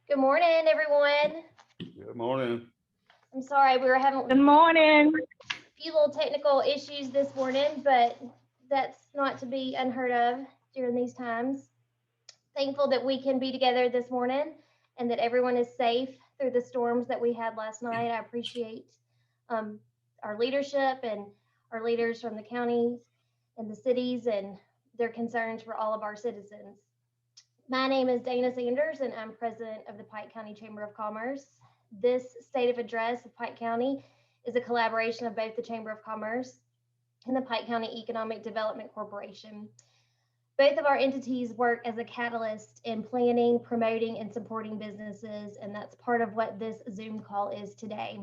Good morning, everyone. Good morning. I'm sorry we were having Good morning. a few little technical issues this morning, but that's not to be unheard of during these times. Thankful that we can be together this morning and that everyone is safe through the storms that we had last night. I appreciate our leadership and our leaders from the counties and the cities and their concerns for all of our citizens. My name is Dana Sanders, and I'm president of the Pike County Chamber of Commerce. This state of address of Pike County is a collaboration of both the Chamber of Commerce and the Pike County Economic Development Corporation. Both of our entities work as a catalyst in planning, promoting, and supporting businesses, and that's part of what this Zoom call is today,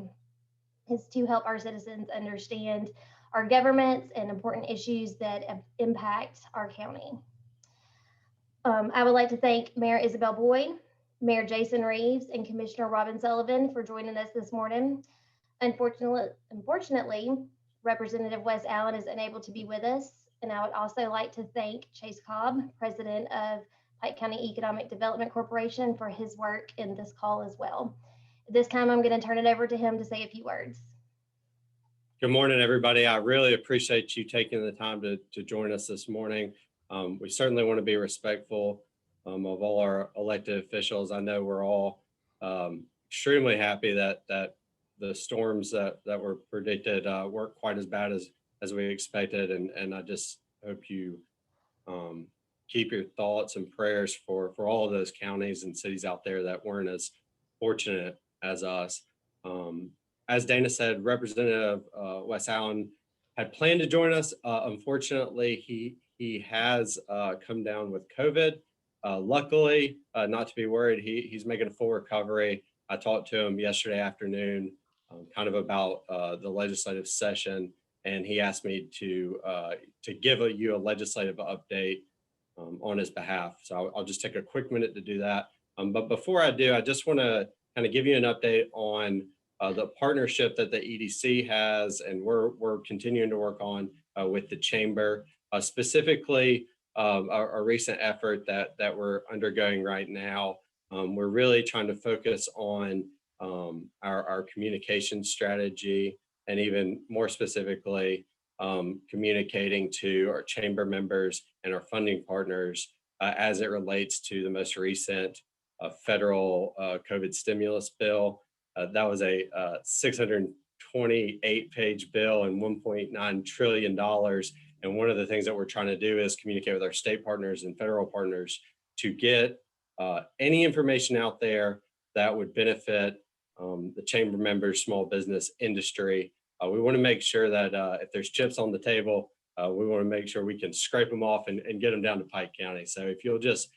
is to help our citizens understand our governments and important issues that impact our county. I would like to thank Mayor Isabel Boyd, Mayor Jason Reeves, and Commissioner Robin Sullivan for joining us this morning. Unfortunately, Representative Wes Allen is unable to be with us, and I would also like to thank Chase Cobb, President of Pike County Economic Development Corporation, for his work in this call as well. At this time, I'm going to turn it over to him to say a few words. Good morning, everybody. I really appreciate you taking the time to join us this morning. We certainly want to be respectful of all our elected officials. I know we're all extremely happy that the storms that were predicted weren't quite as bad as we expected, and I just hope you keep your thoughts and prayers for all of those counties and cities out there that weren't as fortunate as us. As Dana said, Representative Wes Allen had planned to join us. Unfortunately, he has come down with COVID. Luckily, not to be worried, he's making a full recovery. I talked to him yesterday afternoon, kind of about the legislative session, and he asked me to give you a legislative update on his behalf. So I'll just take a quick minute to do that. But before I do, I just want to kind of give you an update on the partnership that the EDC has, and we're continuing to work on with the Chamber. Specifically, a recent effort that we're undergoing right now. We're really trying to focus on our communication strategy, and even more specifically, communicating to our Chamber members and our funding partners as it relates to the most recent federal COVID stimulus bill. That was a 628-page bill and $1.9 trillion. And one of the things that we're trying to do is communicate with our state partners and federal partners to get any information out there that would benefit the Chamber members, small business industry. We want to make sure that if there's chips on the table, we want to make sure we can scrape them off and get them down to Pike County. So if you'll just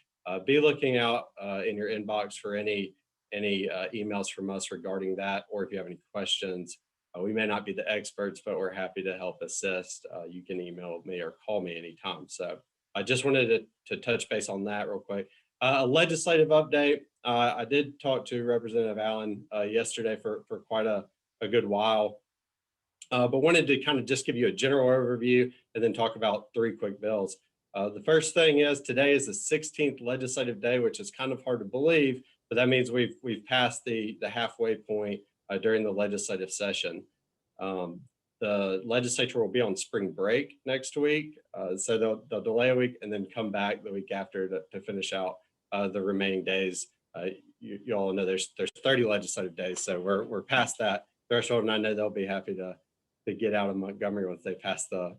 be looking out in your inbox for any emails from us regarding that, or if you have any questions. We may not be the experts, but we're happy to help assist. You can email me or call me anytime. So I just wanted to touch base on that real quick. A legislative update. I did talk to Representative Allen yesterday for quite a good while, but wanted to kind of just give you a general overview and then talk about three quick bills. The first thing is today is the 16th legislative day, which is kind of hard to believe, but that means we've passed the halfway point during the legislative session. The legislature will be on spring break next week, so they'll delay a week and then come back the week after to finish out the remaining days. You all know there's 30 legislative days, so we're past that threshold, and I know they'll be happy to get out of Montgomery once they pass the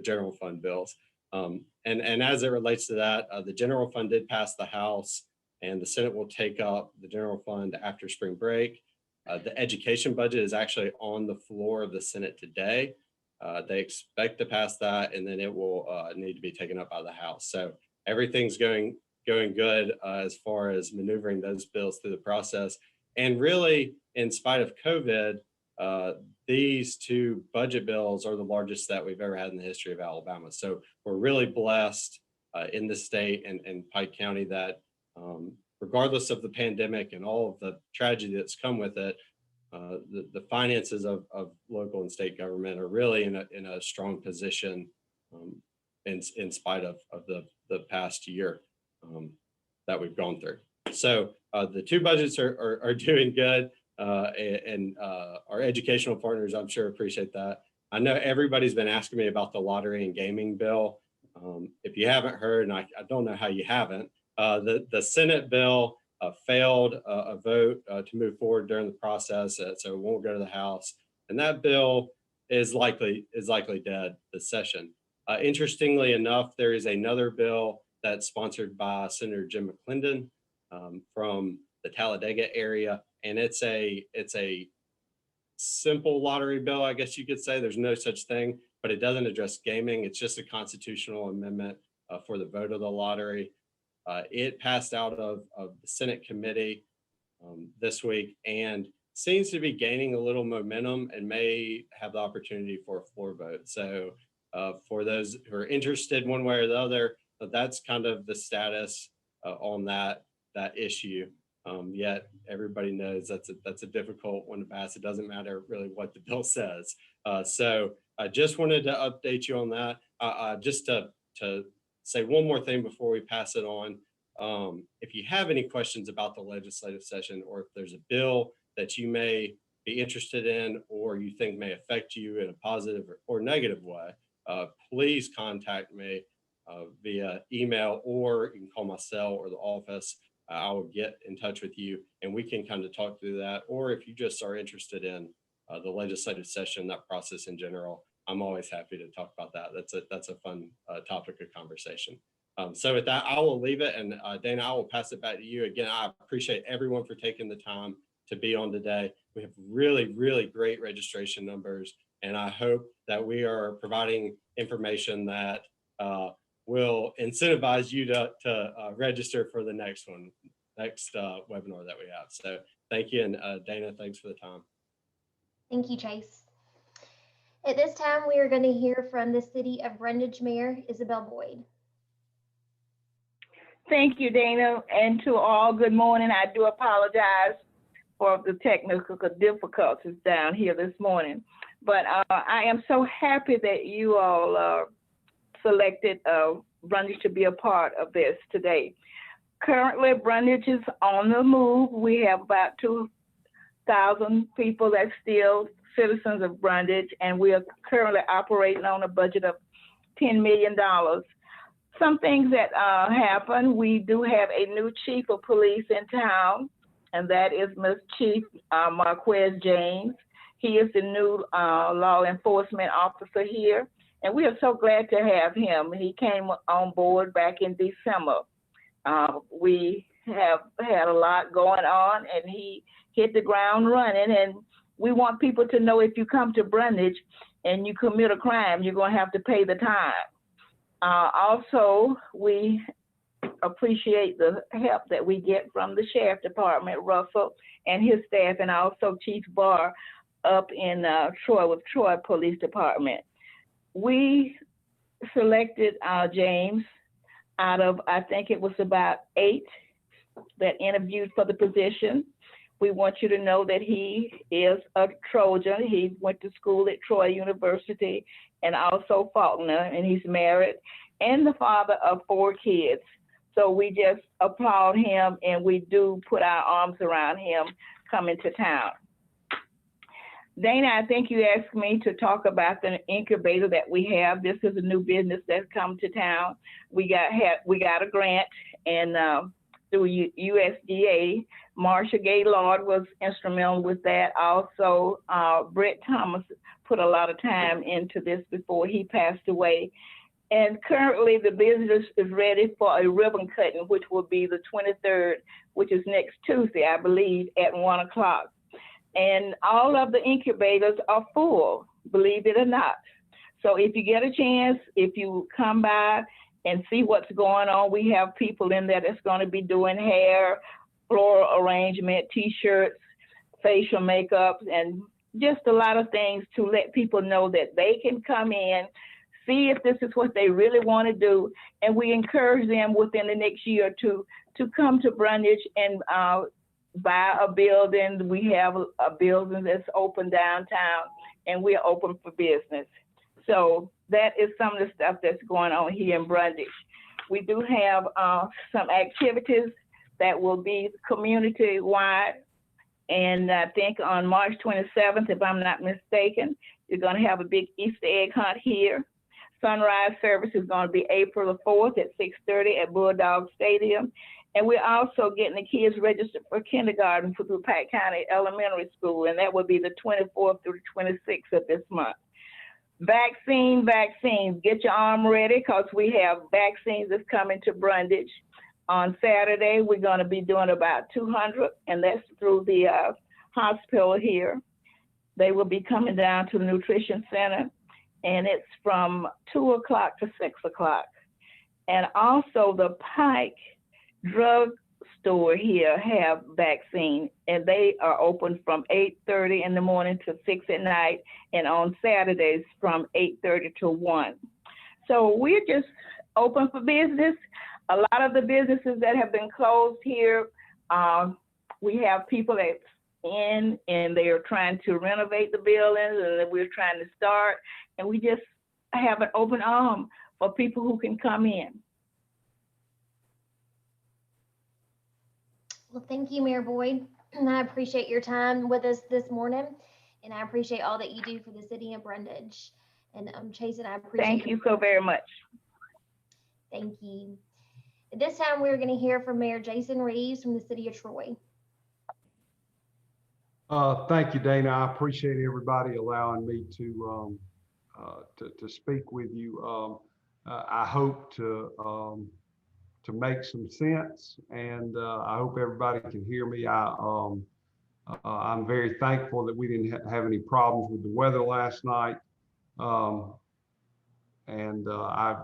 general fund bills. And as it relates to that, the general fund did pass the House, and the Senate will take up the general fund after spring break. The education budget is actually on the floor of the Senate today. They expect to pass that, and then it will need to be taken up by the House. So everything's going good as far as maneuvering those bills through the process. And really, in spite of COVID, these two budget bills are the largest that we've ever had in the history of Alabama. So we're really blessed in the state and Pike County that regardless of the pandemic and all of the tragedy that's come with it, the finances of local and state government are really in a strong position in spite of the past year that we've gone through. So the two budgets are doing good, and our educational partners, I'm sure, appreciate that. I know everybody's been asking me about the lottery and gaming bill. If you haven't heard, and I don't know how you haven't, the Senate bill failed a vote to move forward during the process, so it won't go to the House. And that bill is likely dead this session. Interestingly enough, there is another bill that's sponsored by Senator Jim McClendon from the Talladega area, and it's a simple lottery bill, I guess you could say. There's no such thing, but it doesn't address gaming. It's just a constitutional amendment for the vote of the lottery. It passed out of the Senate committee this week and seems to be gaining a little momentum and may have the opportunity for a floor vote. So for those who are interested one way or the other, that's kind of the status on that issue. Yet everybody knows that's a difficult one to pass. It doesn't matter really what the bill says. So I just wanted to update you on that. Just to say one more thing before we pass it on. If you have any questions about the legislative session, or if there's a bill that you may be interested in or you think may affect you in a positive or negative way, please contact me via email, or you can call my cell or the office. I will get in touch with you and we can kind of talk through that. Or if you just are interested in the legislative session, that process in general, I'm always happy to talk about that. That's a fun topic of conversation. So with that, I will leave it. And Dana, I will pass it back to you. Again, I appreciate everyone for taking the time to be on today. We have really, really great registration numbers. And I hope that we are providing information that will incentivize you to register for the next webinar that we have. So thank you. And Dana, thanks for the time. Thank you, Chase. At this time, we are going to hear from the City of Brundage Mayor, Isabel Boyd. Thank you, Dana, and to all, good morning. I do apologize for the technical difficulties down here this morning, but I am so happy that you all selected Brundage to be a part of this today. Currently, Brundage is on the move. We have about 2,000 people that's still citizens of Brundage, and we are currently operating on a budget of $10 million. Some things that happen, we do have a new chief of police in town, and that is Ms. Chief Marquez James. He is the new law enforcement officer here, and we are so glad to have him. He came on board back in December. We have had a lot going on, and he hit the ground running, and we want people to know if you come to Brundage and you commit a crime, you're going to have to pay the time. Also, we appreciate the help that we get from the Sheriff Department, Russell and his staff, and also Chief Barr up in Troy with Troy Police Department. We selected James out of, I think it was about 8 that interviewed for the position. We want you to know that he is a Trojan. He went to school at Troy University and also Faulkner, and he's married and the father of 4 kids. So we just applaud him, and we do put our arms around him coming to town. Dana, I think you asked me to talk about the incubator that we have. This is a new business that's come to town. We got a grant, and through USDA, Marsha Gaylord was instrumental with that. Also, Brett Thomas put a lot of time into this before he passed away. And currently the business is ready for a ribbon cutting, which will be the 23rd, which is next Tuesday, I believe, at 1 o'clock. And all of the incubators are full, believe it or not. So if you get a chance, if you come by and see what's going on, we have people in there that's going to be doing hair, floral arrangement, t-shirts, facial makeup, and just a lot of things to let people know that they can come in, see if this is what they really want to do, and we encourage them within the next year to come to Brundage and buy a building. We have a building that's open downtown, and we're open for business. So that is some of the stuff that's going on here in Brundage. We do have some activities that will be community-wide. And I think on March 27th, if I'm not mistaken, you're going to have a big Easter egg hunt here. Sunrise service is going to be April the 4th at 6:30 at Bulldog Stadium. And we're also getting the kids registered for kindergarten through Pike County Elementary School, and that will be the 24th through the 26th of this month. Vaccines, get your arm ready because we have vaccines that's coming to Brundage. On Saturday, we're going to be doing about 200, and that's through the hospital here. They will be coming down to the nutrition center, and it's from 2 o'clock to 6 o'clock. And also the Pike drug store here have vaccine, and they are open from 8:30 in the morning to 6 at night, and on Saturdays from 8:30 to 1. So we're just open for business. A lot of the businesses that have been closed here, we have people that's in and they are trying to renovate the buildings, and we're trying to start, and we just have an open arm for people who can come in. Well, thank you, Mayor Boyd. And I appreciate your time with us this morning, and I appreciate all that you do for the city of Brundage. And Chase, and I appreciate. Thank you so very much. Thank you. At this time, we're going to hear from Mayor Jason Reeves from the city of Troy. Thank you, Dana. I appreciate everybody allowing me to speak with you. I hope to make some sense, and I hope everybody can hear me. I'm very thankful that we didn't have any problems with the weather last night, and I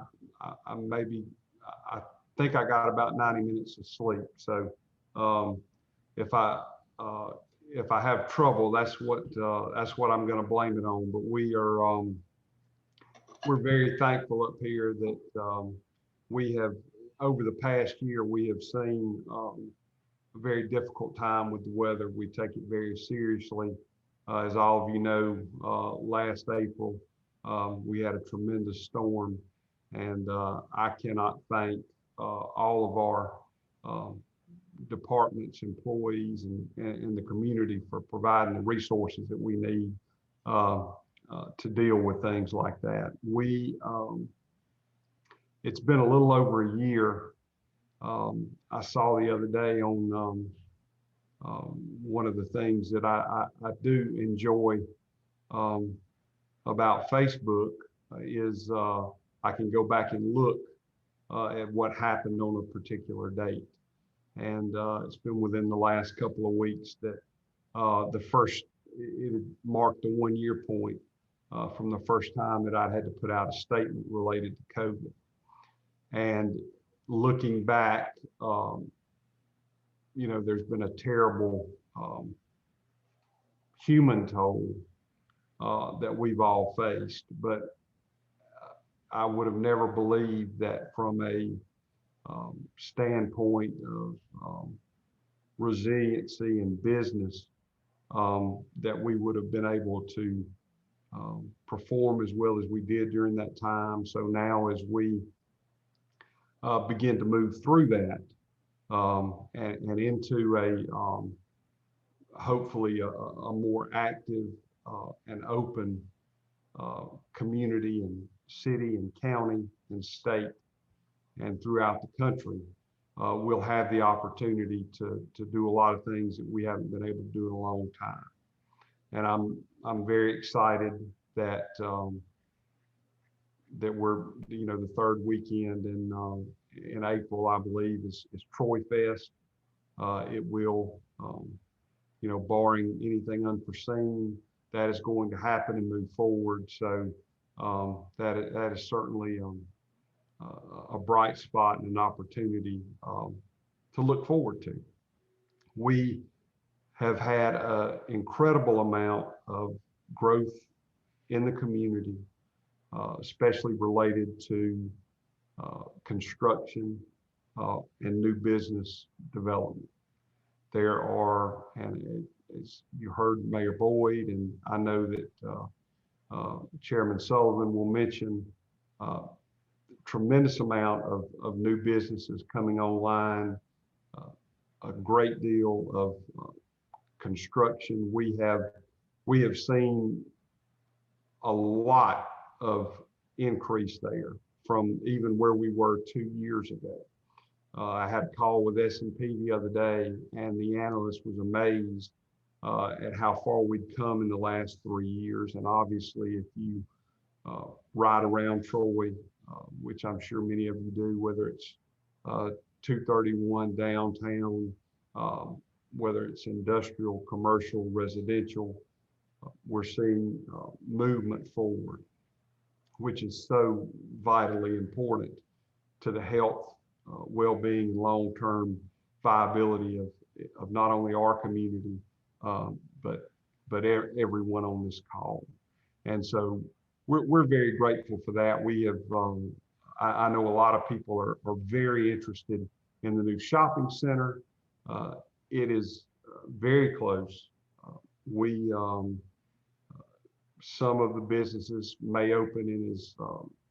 think I got about 90 minutes of sleep. So if I have trouble, that's what I'm going to blame it on. But we're very thankful up here that we have, over the past year, we have seen a very difficult time with the weather. We take it very seriously. As all of you know, last April, we had a tremendous storm, and I cannot thank all of our departments, employees, and the community for providing the resources that we need to deal with things like that. It's been a little over a year. I saw the other day on one of the things that I do enjoy about Facebook is I can go back and look at what happened on a particular date. And it's been within the last couple of weeks that it marked the 1 year point from the first time that I had to put out a statement related to COVID. And looking back, there's been a terrible human toll that we've all faced, but I would have never believed that from a standpoint of resiliency and business, that we would have been able to perform as well as we did during that time. So now as we begin to move through that and into hopefully a more active and open community and city and county and state and throughout the country, we'll have the opportunity to do a lot of things that we haven't been able to do in a long time. And I'm very excited that that we're, the third weekend in April, I believe, is Troy Fest. It will, barring anything unforeseen, that is going to happen and move forward. So that is certainly a bright spot and an opportunity to look forward to. We have had an incredible amount of growth in the community, especially related to construction and new business development. There are, and as you heard Mayor Boyd, and I know that Chairman Sullivan will mention, tremendous amount of new businesses coming online, a great deal of construction. We have seen a lot of increase there from even where we were 2 years ago. I had a call with S&P the other day, and the analyst was amazed at how far we'd come in the last 3 years. And obviously, if you ride around Troy, which I'm sure many of you do, whether it's 231 downtown, whether it's industrial, commercial, residential, we're seeing movement forward, which is so vitally important to the health, well-being, and long-term viability of not only our community, but everyone on this call. And so we're very grateful for that. We have, I know a lot of people are very interested in the new shopping center. It is very close. Some of the businesses may open in as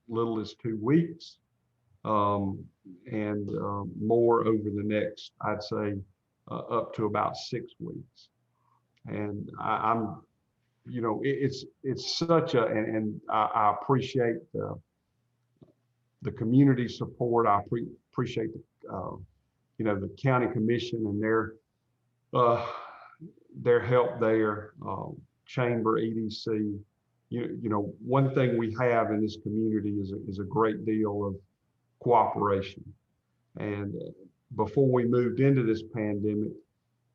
little as 2 weeks, and more over the next, I'd say, up to about 6 weeks. And I'm, you know, it's such a, and I appreciate the community support. I appreciate the, you know, the county commission and their help there, chamber, EDC. You know, one thing we have in this community is a great deal of cooperation. And before we moved into this pandemic,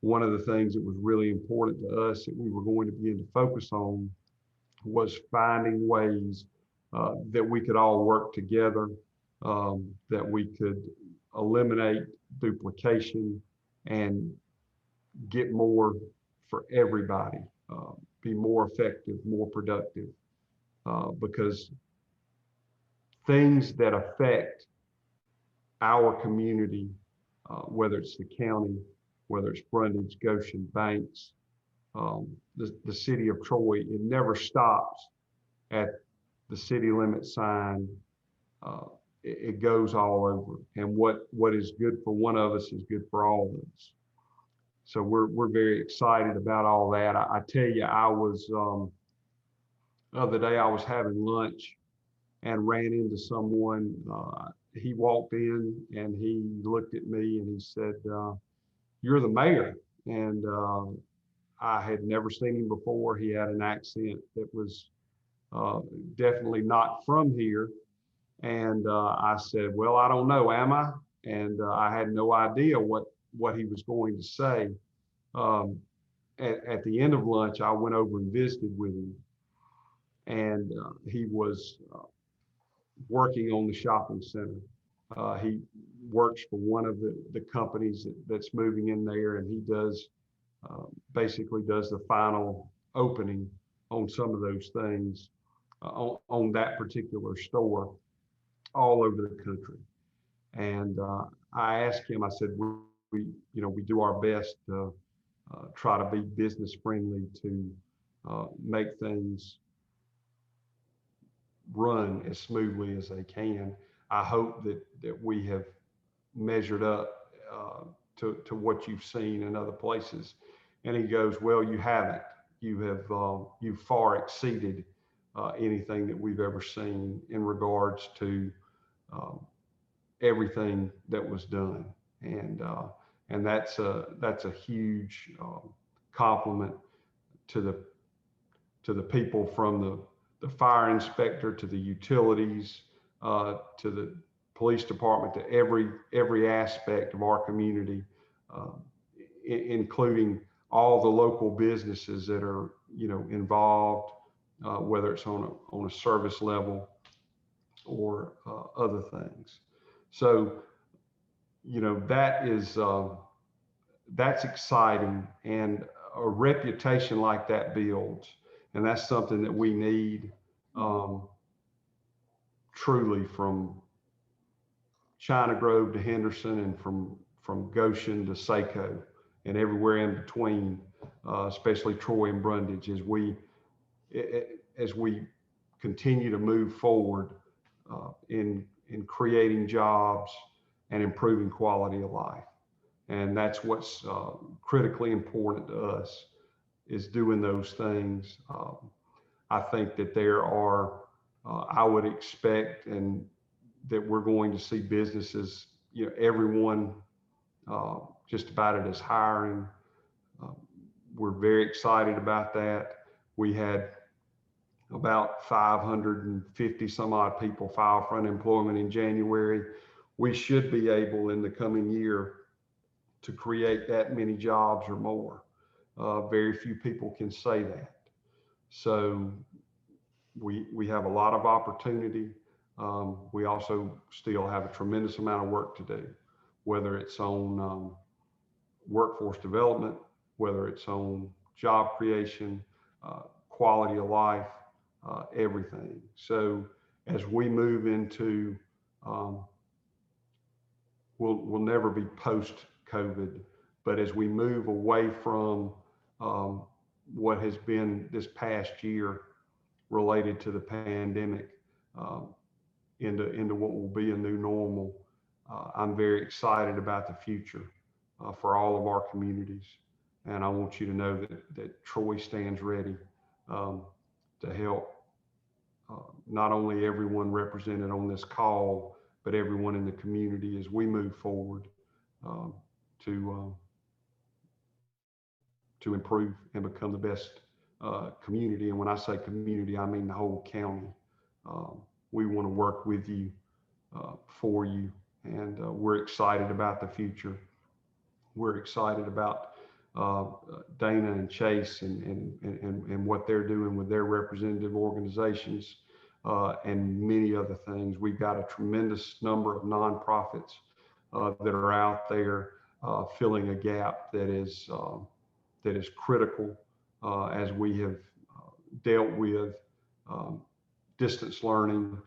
one of the things that was really important to us that we were going to begin to focus on was finding ways that we could all work together, that we could eliminate duplication and get more for everybody, be more effective, more productive, because things that affect our community, whether it's the county, whether it's Brundage, Goshen, Banks, the city of Troy, it never stops at the city limit sign. It goes all over, and what is good for one of us is good for all of us. So we're very excited about all that. I tell you, I was the other day I was having lunch and ran into someone. He walked in and he looked at me and he said, "You're the mayor." And I had never seen him before. He had an accent that was definitely not from here. And I said, "Well, I don't know, am I?" And I had no idea what he was going to say. At the end of lunch, I went over and visited with him, and he was working on the shopping center. He works for one of the companies that's moving in there, and he does basically does the final opening on some of those things on that particular store all over the country. And I asked him, I said, we do our best to try to be business friendly, to make things run as smoothly as they can. I hope that we have measured up to what you've seen in other places. And he goes, "Well, you haven't. You've far exceeded anything that we've ever seen in regards to everything that was done." And that's a huge compliment to the people, from the fire inspector to the utilities, to the police department, to every aspect of our community, including all the local businesses that are involved, whether it's on a service level or other things. So that is that's exciting, and a reputation like that builds, and that's something that we need truly, from China Grove to Henderson, and from Goshen to Saco, and everywhere in between, especially Troy and Brundage, as we continue to move forward in creating jobs and improving quality of life. And that's what's critically important to us, is doing those things. I think that there are, I would expect, and that we're going to see businesses, everyone just about it is hiring. Uh, we're very excited about that. We had about 550 some odd people file for unemployment in January. We should be able in the coming year to create that many jobs or more. Very few people can say that. So we have a lot of opportunity. We also still have a tremendous amount of work to do, whether it's on workforce development, whether it's on job creation, quality of life, everything. So as we move into, we'll never be post-COVID, but as we move away from what has been this past year related to the pandemic, into what will be a new normal, I'm very excited about the future for all of our communities. And I want you to know that Troy stands ready to help not only everyone represented on this call, but everyone in the community as we move forward to improve and become the best community. And when I say community, I mean the whole county. We want to work with you, for you, and we're excited about the future. We're excited about Dana and Chase and what they're doing with their representative organizations, and many other things. We've got a tremendous number of nonprofits that are out there filling a gap that is critical as we have dealt with distance learning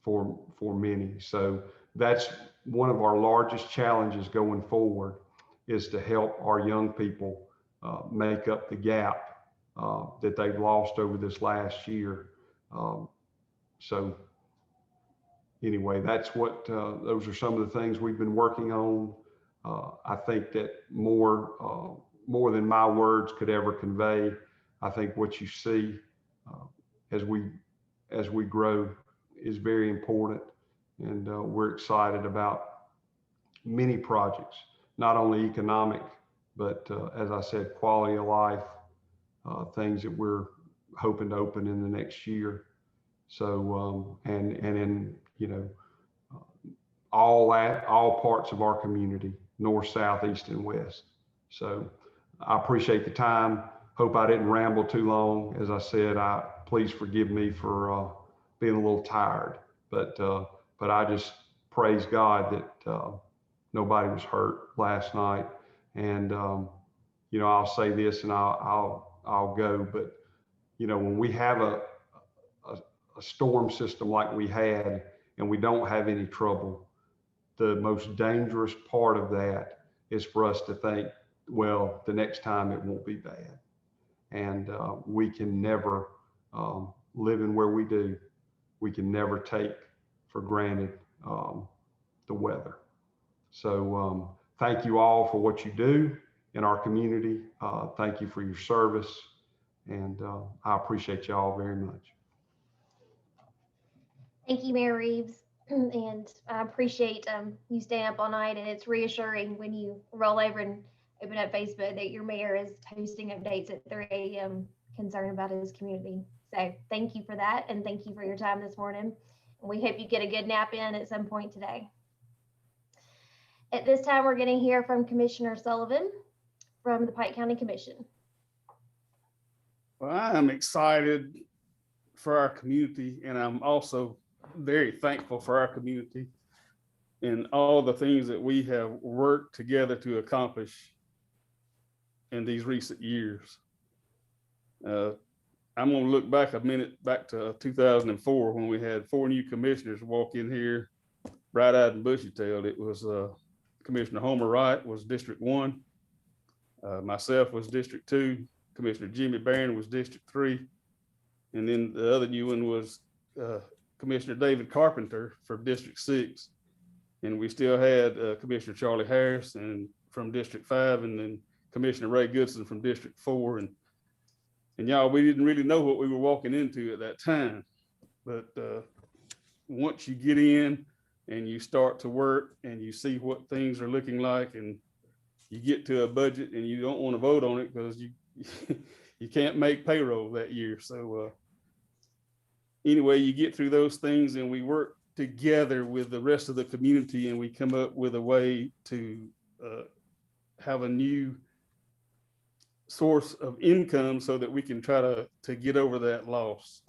for many. So that's one of our largest challenges going forward, is to help our young people make up the gap that they've lost over this last year. So anyway, that's what, those are some of the things we've been working on. I think that more than my words could ever convey, I think what you see as we grow is very important. And we're excited about many projects, not only economic, but as I said, quality of life, things that we're hoping to open in the next year. So, and in, all parts of our community, north, south, east, and west. So I appreciate the time. Hope I didn't ramble too long. As I said, please forgive me for being a little tired, but I just praise God that nobody was hurt last night. And I'll say this, and I'll go, but when we have a storm system like we had, and we don't have any trouble, the most dangerous part of that is for us to think, well, the next time it won't be bad. And we can never, living where we do, we can never take for granted the weather. So thank you all for what you do in our community. Thank you for your service. And I appreciate you all very much. Thank you, Mayor Reeves. And I appreciate you staying up all night, and it's reassuring when you roll over and open up Facebook that your mayor is posting updates at 3 a.m. concerned about his community. So thank you for that, and thank you for your time this morning. And we hope you get a good nap in at some point today. At this time, we're going to hear from Commissioner Sullivan from the Pike County Commission. Well, I am excited for our community, and I'm also very thankful for our community and all the things that we have worked together to accomplish in these recent years. I'm going to look back a minute, back to 2004, when we had 4 new commissioners walk in here, bright-eyed and bushy-tailed. It was Commissioner Homer Wright was District 1, myself was District 2, Commissioner Jimmy Barron was District 3, and then the other new one was Commissioner David Carpenter for District 6. And we still had Commissioner Charlie Harris and from District 5, and then Commissioner Ray Goodson from District 4. And y'all, we didn't really know what we were walking into at that time. But once you get in and you start to work and you see what things are looking like, and you get to a budget and you don't want to vote on it because you you can't make payroll that year. So anyway, you get through those things, and we work together with the rest of the community, and we come up with a way to have a new source of income so that we can try to get over that loss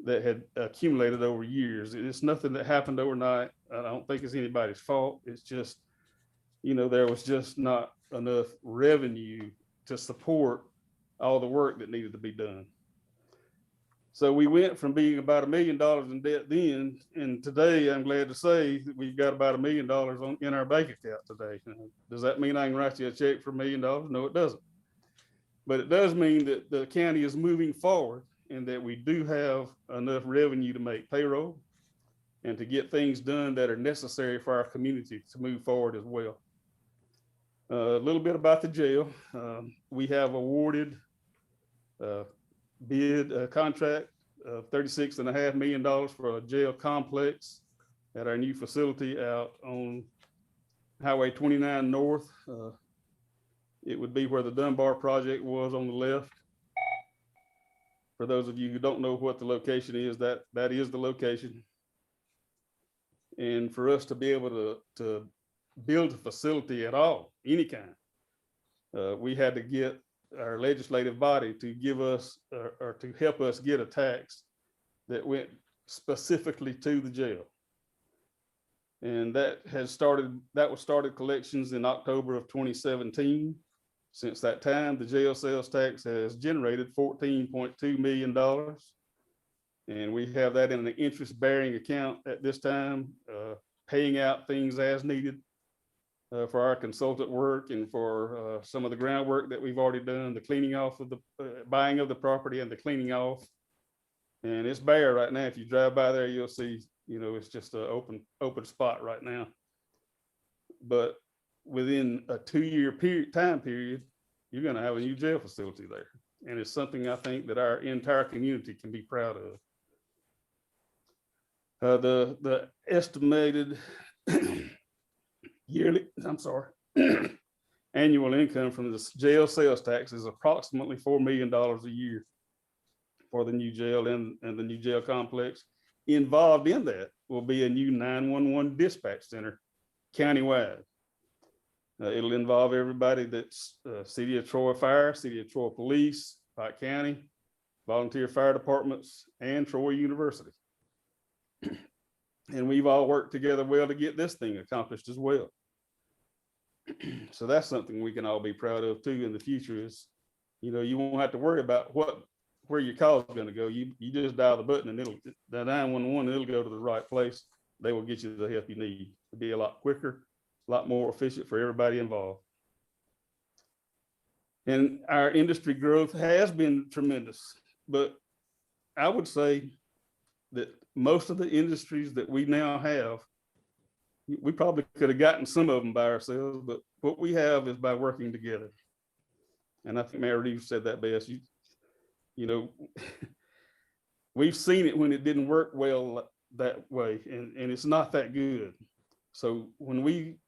that had accumulated over years. It's nothing that happened overnight. I don't think it's anybody's fault. It's just, there was just not enough revenue to support all the work that needed to be done. So we went from being about $1 million in debt then, and today I'm glad to say that we've got about $1 million in our bank account today. Does that mean I can write you a check for $1 million? No, it doesn't. But it does mean that the county is moving forward, and that we do have enough revenue to make payroll and to get things done that are necessary for our community to move forward as well. A little bit about the jail. We have awarded bid contract of $36.5 million for a jail complex at our new facility out on Highway 29 North. It would be where the Dunbar project was on the left. For those of you who don't know what the location is, that is the location. And for us to be able to build a facility at all, any kind, we had to get our legislative body to give us or to help us get a tax that went specifically to the jail. And that was started collections in October of 2017. Since that time, the jail sales tax has generated $14.2 million. And we have that in an interest-bearing account at this time, paying out things as needed for our consultant work and for some of the groundwork that we've already done, the cleaning off of the buying of the property and the cleaning off. And it's bare right now. If you drive by there, you'll see, it's just an open spot right now. But within a 2-year time period, you're going to have a new jail facility there. And it's something I think that our entire community can be proud of. The estimated annual income from the jail sales tax is approximately $4 million a year for the new jail and the new jail complex. Involved in that will be a new 911 dispatch center countywide. It'll involve everybody that's City of Troy Fire, City of Troy Police, Pike County, volunteer fire departments, and Troy University. And we've all worked together well to get this thing accomplished as well. So that's something we can all be proud of too in the future is, you won't have to worry about where your call is going to go. You just dial the button and the 911, it'll go to the right place. They will get you the help you need. It'll be a lot quicker, a lot more efficient for everybody involved. And our industry growth has been tremendous, but I would say that most of the industries that we now have, we probably could have gotten some of them by ourselves, but what we have is by working together. And I think Mayor Reeves said that best. We've seen it when it didn't work well that way, and it's not that good. So when we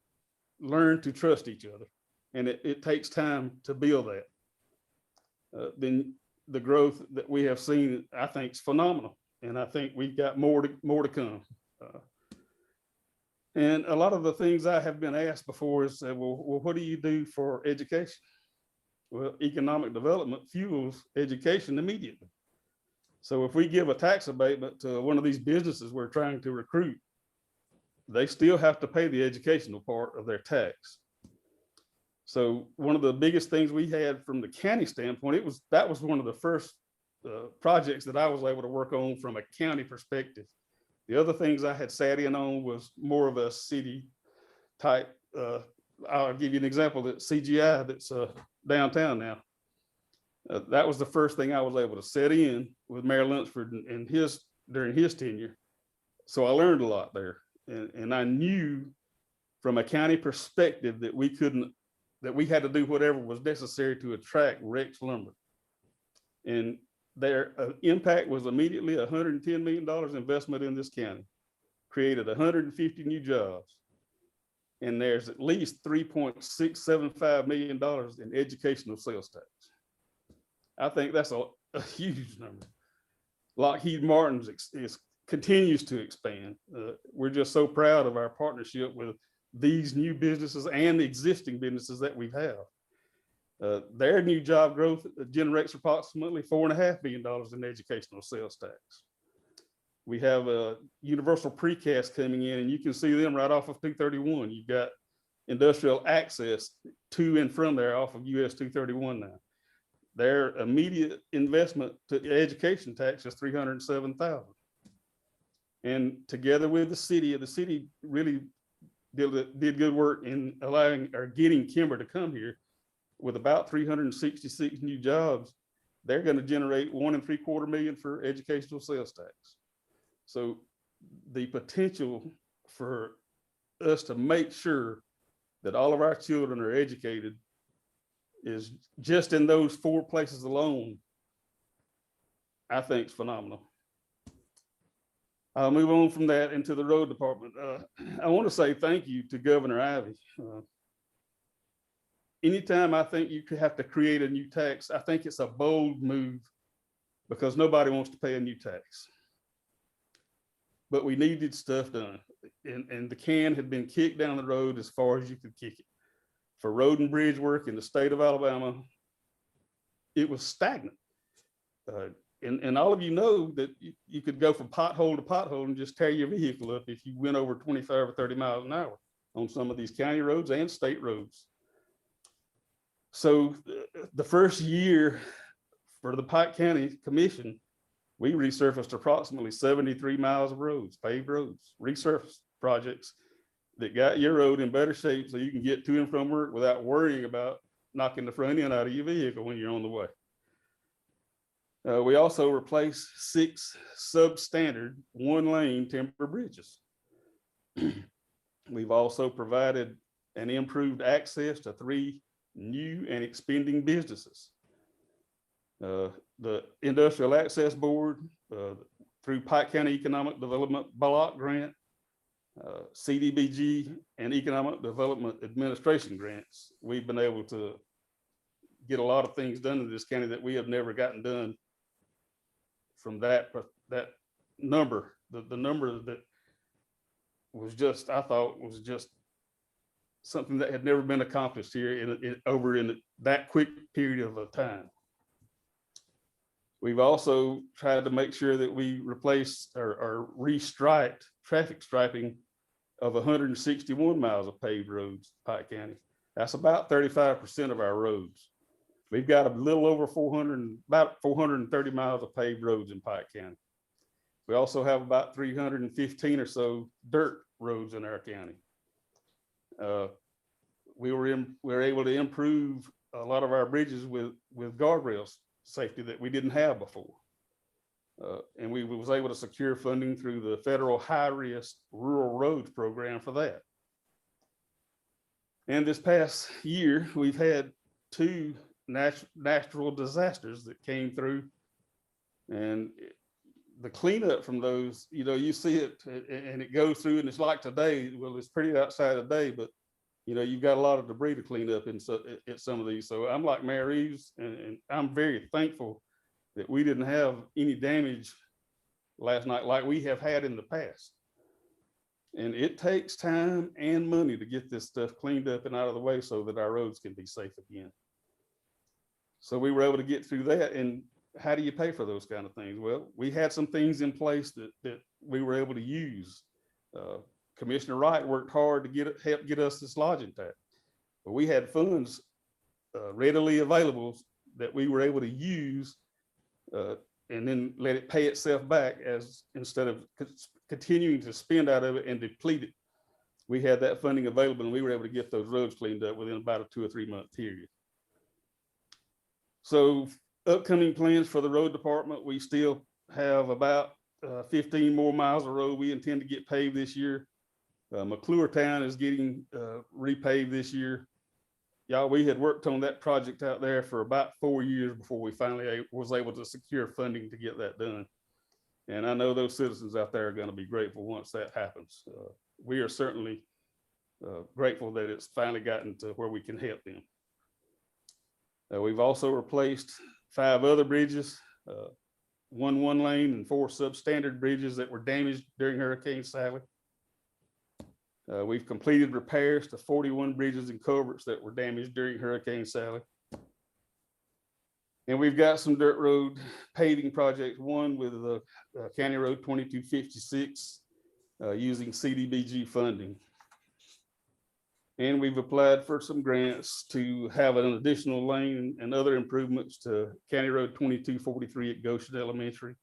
learn to trust each other, and it takes time to build that, then the growth that we have seen, I think, is phenomenal. And I think we've got more to come. And a lot of the things I have been asked before is, well, what do you do for education? Well, economic development fuels education immediately. So if we give a tax abatement to one of these businesses we're trying to recruit, they still have to pay the educational part of their tax. So one of the biggest things we had from the county standpoint, that was one of the first projects that I was able to work on from a county perspective. The other things I had sat in on was more of a city type. I'll give you an example that CGI that's downtown now. That was the first thing I was able to set in with Mayor Lunsford and during his tenure. So I learned a lot there. And I knew from a county perspective that we had to do whatever was necessary to attract Rex Lumber. And their impact was immediately $110 million investment in this county, created 150 new jobs. And there's at least $3.675 million in educational sales tax. I think that's a huge number. Lockheed Martin continues to expand. We're just so proud of our partnership with these new businesses and the existing businesses that we have. Their new job growth generates approximately $4.5 billion in educational sales tax. We have a universal precast coming in, and you can see them right off of 231. You've got industrial access to and from there off of US 231 now. Their immediate investment to education tax is $307,000. And together with the city really did good work in allowing or getting Kimber to come here with about 366 new jobs. They're going to generate $1.75 million for educational sales tax. So the potential for us to make sure that all of our children are educated is just in those 4 places alone, I think is phenomenal. I'll move on from that into the road department. I want to say thank you to Governor Ivey. Anytime I think you have to create a new tax, I think it's a bold move because nobody wants to pay a new tax. But we needed stuff done. And the can had been kicked down the road as far as you could kick it. For road and bridge work in the state of Alabama, it was stagnant. And all of you know that you could go from pothole to pothole and just tear your vehicle up if you went over 25 or 30 miles an hour on some of these county roads and state roads. So the first year for the Pike County Commission, we resurfaced approximately 73 miles of roads, paved roads, resurfaced projects that got your road in better shape so you can get to and from work without worrying about knocking the front end out of your vehicle when you're on the way. We also replaced 6 substandard 1-lane timber bridges. We've also provided an improved access to 3 new and expanding businesses. The Industrial Access Board, through Pike County Economic Development Block Grant, CDBG, and Economic Development Administration grants, we've been able to get a lot of things done in this county that we have never gotten done from that number. The number that was just, I thought was just something that had never been accomplished here in that quick period of a time. We've also tried to make sure that we replace or restriped traffic striping of 161 miles of paved roads, Pike County. That's about 35% of our roads. We've got a little over about 430 miles of paved roads in Pike County. We also have about 315 or so dirt roads in our county. We were able to improve a lot of our bridges with guardrails safety that we didn't have before. And we was able to secure funding through the federal high-risk rural roads program for that. And this past year, we've had 2 natural disasters that came through, and the cleanup from those, you see it and it goes through, and it's like today. Well, it's pretty outside today, but you've got a lot of debris to clean up in some of these. So I'm like Mayor Reeves, and I'm very thankful that we didn't have any damage last night like we have had in the past. And it takes time and money to get this stuff cleaned up and out of the way so that our roads can be safe again. So we were able to get through that. And how do you pay for those kind of things? Well, we had some things in place that we were able to use. Commissioner Wright worked hard to help get us this lodging tax. But we had funds readily available that we were able to use and then let it pay itself back instead of continuing to spend out of it and deplete it. We had that funding available, and we were able to get those roads cleaned up within about a 2 or 3 month period. So upcoming plans for the road department, we still have about 15 more miles of road we intend to get paved this year. McClure Town is getting repaved this year. Y'all, we had worked on that project out there for about 4 years before we finally was able to secure funding to get that done. And I know those citizens out there are going to be grateful once that happens. We are certainly grateful that it's finally gotten to where we can help them. We've also replaced 5 other bridges, 1 one-lane and 4 substandard bridges that were damaged during Hurricane Sally. We've completed repairs to 41 bridges and culverts that were damaged during Hurricane Sally. And we've got some dirt road paving projects, one with the County Road 2256 using CDBG funding. And we've applied for some grants to have an additional lane and other improvements to County Road 2243 at Goshen Elementary.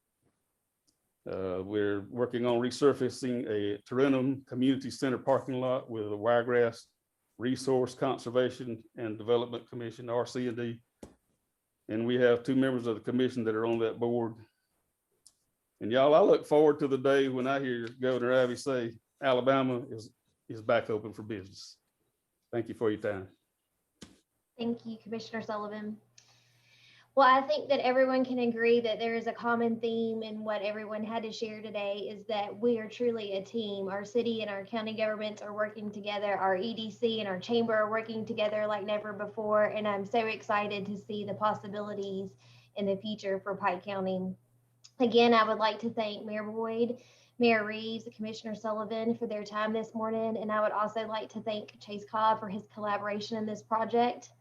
We're working on resurfacing a Tarentum Community Center parking lot with a Wiregrass Resource Conservation and Development Commission, RC&D. And we have 2 members of the commission that are on that board. And y'all, I look forward to the day when I hear Governor Ivey say, Alabama is back open for business. Thank you for your time. Thank you, Commissioner Sullivan. Well, I think that everyone can agree that there is a common theme in what everyone had to share today is that we are truly a team. Our city and our county governments are working together. Our EDC and our chamber are working together like never before. And I'm so excited to see the possibilities in the future for Pike County. Again, I would like to thank Mayor Boyd, Mayor Reeves, Commissioner Sullivan for their time this morning. And I would also like to thank Chase Cobb for his collaboration in this project.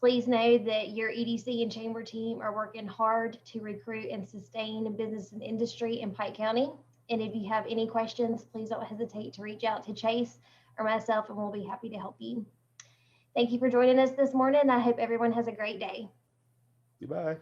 Please know that your EDC and chamber team are working hard to recruit and sustain business and industry in Pike County. And if you have any questions, please don't hesitate to reach out to Chase or myself, and we'll be happy to help you. Thank you for joining us this morning. I hope everyone has a great day. Goodbye.